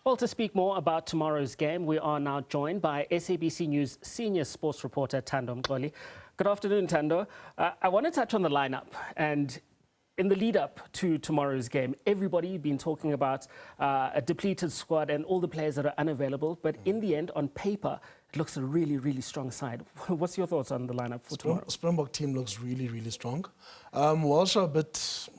Well, to speak more about tomorrow's game, we are now joined by SABC News Senior Sports reporter Thando Mxoli. Good afternoon, Thando. I want to touch on the lineup. And in the lead up to tomorrow's game, everybody been talking about a depleted squad and all the players that are unavailable. But in the end, on paper, it looks a really, really strong side. What's your thoughts on the lineup for tomorrow? Springbok team looks really, really strong. Welsh are a bit...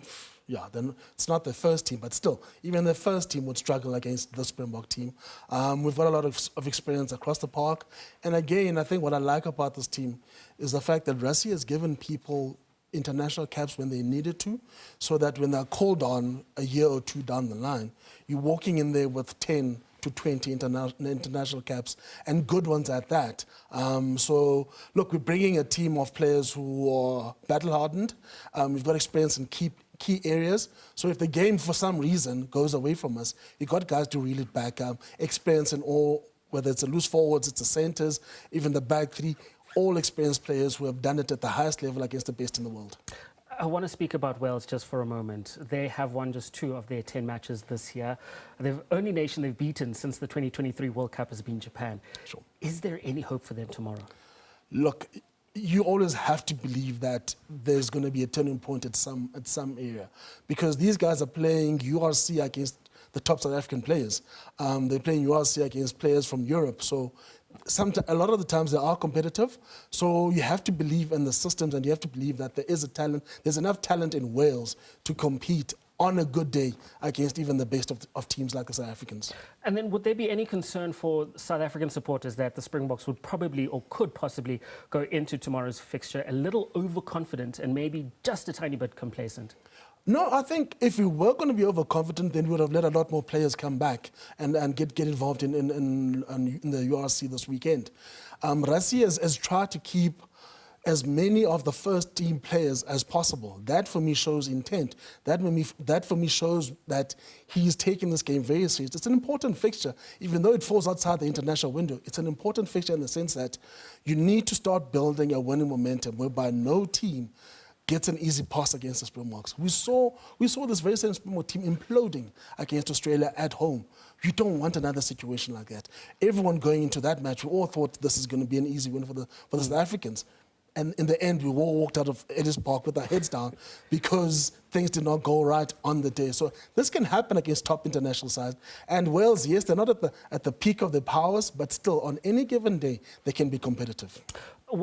Yeah, then it's not the first team, but still, even the first team would struggle against the Springbok team. We've got a lot of experience across the park. And again, I think what I like about this team is the fact that Rassie has given people international caps when they needed to, so that when they're called on a year or two down the line, you're walking in there with 10 to 20 international caps, and good ones at that. So, look, we're bringing a team of players who are battle-hardened. We've got experience in key areas. So if the game, for some reason, goes away from us, you've got guys to reel it back. Experience in all, whether it's a loose forwards, it's the centres, even the back three, all experienced players who have done it at the highest level against the best in the world. I want to speak about Wales just for a moment. They have won just 2 of their 10 matches this year. The only nation they've beaten since the 2023 World Cup has been Japan. Sure. Is there any hope for them tomorrow? Look, you always have to believe that there's going to be a turning point at some area, because these guys are playing URC against the top South African players. They're playing URC against players from Europe. So a lot of the times they are competitive. So you have to believe in the systems, and you have to believe that there is a talent. There's enough talent in Wales to compete on a good day against even the best of teams like the South Africans. And then would there be any concern for South African supporters that the Springboks would probably or could possibly go into tomorrow's fixture a little overconfident and maybe just a tiny bit complacent? No, I think if we were going to be overconfident, then we would have let a lot more players come back and get involved in the URC this weekend. Rassie has tried to keep as many of the first team players as possible. That for me shows intent. That for me shows that he's taking this game very seriously. It's an important fixture, even though it falls outside the international window. It's an important fixture in the sense that you need to start building a winning momentum whereby no team gets an easy pass against the Springboks. We saw this very same Springbok team imploding against Australia at home. You don't want another situation like that. Everyone going into that match, we all thought this is going to be an easy win for the South Africans. And in the end, we all walked out of Ellis Park with our heads down because things did not go right on the day. So this can happen against top international sides. And Wales, yes, they're not at the peak of their powers, but still, on any given day, they can be competitive.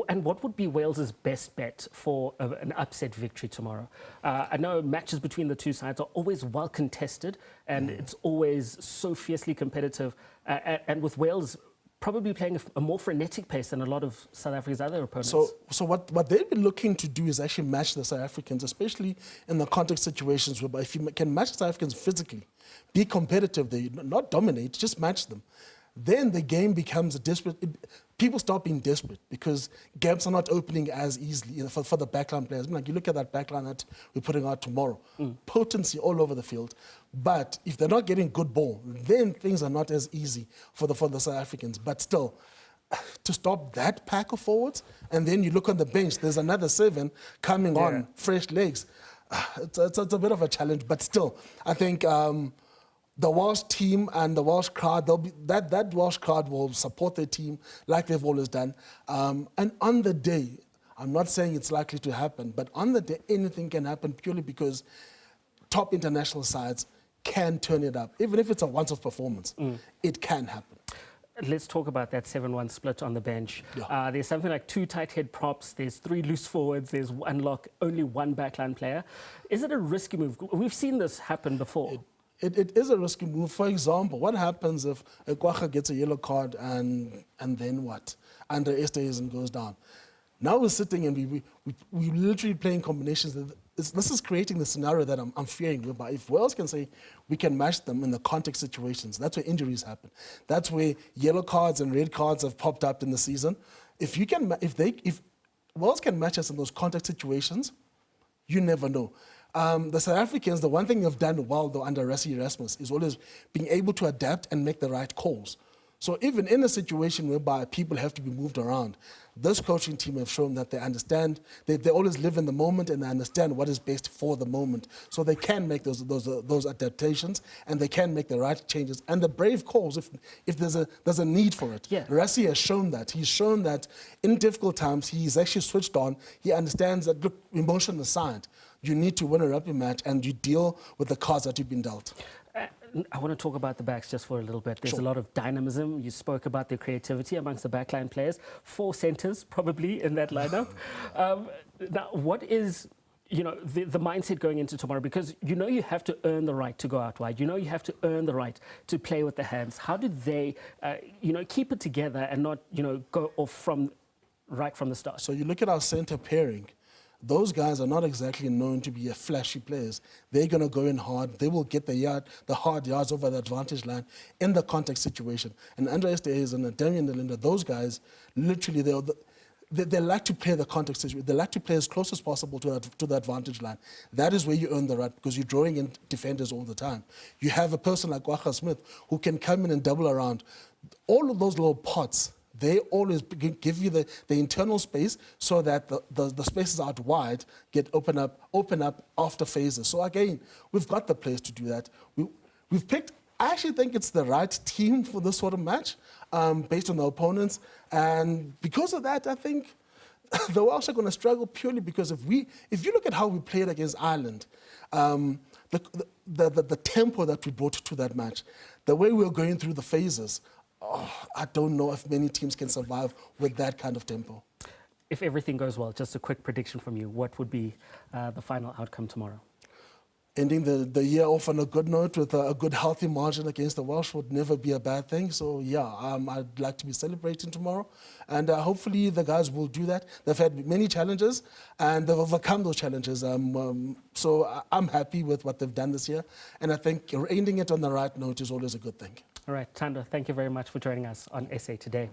And what would be Wales's best bet for an upset victory tomorrow? I know matches between the two sides are always well contested, and it's always so fiercely competitive. And with Wales probably playing a more frenetic pace than a lot of South Africa's other opponents. So what they've been looking to do is actually match the South Africans, especially in the contact situations whereby if you can match the South Africans physically, be competitive, they not dominate, just match them. Then the game becomes a desperate... People start being desperate because gaps are not opening as easily for the backline players. I mean, like you look at that backline that we're putting out tomorrow, potency all over the field. But if they're not getting good ball, then things are not as easy for the South Africans. But still, to stop that pack of forwards, and then you look on the bench, there's another 7 coming on, fresh legs. It's a bit of a challenge, but still, I think... the Welsh team and the Welsh crowd, that Welsh crowd will support their team like they've always done. And on the day, I'm not saying it's likely to happen, but on the day, anything can happen purely because top international sides can turn it up. Even if it's a once-off performance, it can happen. Let's talk about that 7-1 split on the bench. Yeah. There's something like 2 tight head props, there's 3 loose forwards, there's 1 lock, only 1 backline player. Is it a risky move? We've seen this happen before. It is a risky move. For example, what happens if Kwagga gets a yellow card and then what? Andre Esterhuizen goes down. Now we're sitting and we're literally playing combinations. This is creating the scenario that I'm fearing. Whereby if Wales can say we can match them in the context situations, that's where injuries happen. That's where yellow cards and red cards have popped up in the season. If Wales can match us in those context situations, you never know. The South Africans, the one thing they've done well, though, under Rassie Erasmus, is always being able to adapt and make the right calls. So even in a situation whereby people have to be moved around, this coaching team have shown that they understand, they always live in the moment and they understand what is best for the moment. So they can make those adaptations and they can make the right changes and the brave calls if there's a need for it. Yeah. Rassie has shown that. He's shown that in difficult times, he's actually switched on. He understands that, look, emotion aside, you need to win a rugby match and you deal with the cards that you've been dealt. I want to talk about the backs just for a little bit. There's Sure. a lot of dynamism. You spoke about the creativity amongst the backline players. 4 centres probably in that lineup. Now, what is the mindset going into tomorrow? Because you have to earn the right to go out wide. You have to earn the right to play with the hands. How do they, keep it together and not, go off right from the start? So you look at our centre pairing. Those guys are not exactly known to be flashy players. They're going to go in hard. They will get the hard yards over the advantage line in the contact situation. And Andreas de Hees and Damian de Linde, those guys, literally, they like to play the contact situation. They like to play as close as possible to the advantage line. That is where you earn the right because you're drawing in defenders all the time. You have a person like Wacha Smith who can come in and double around. All of those little pots, they always give you the internal space so that the spaces out wide open up after phases. So again, we've got the players to do that. We've picked, I actually think it's the right team for this sort of match based on the opponents. And because of that, I think the Welsh are going to struggle purely because if you look at how we played against Ireland, the tempo that we brought to that match, the way we were going through the phases, I don't know if many teams can survive with that kind of tempo. If everything goes well, just a quick prediction from you, what would be the final outcome tomorrow? Ending the year off on a good note with a good healthy margin against the Welsh would never be a bad thing. So yeah, I'd like to be celebrating tomorrow. And hopefully the guys will do that. They've had many challenges and they've overcome those challenges. So I'm happy with what they've done this year. And I think ending it on the right note is always a good thing. All right, Thando, thank you very much for joining us on SA Today.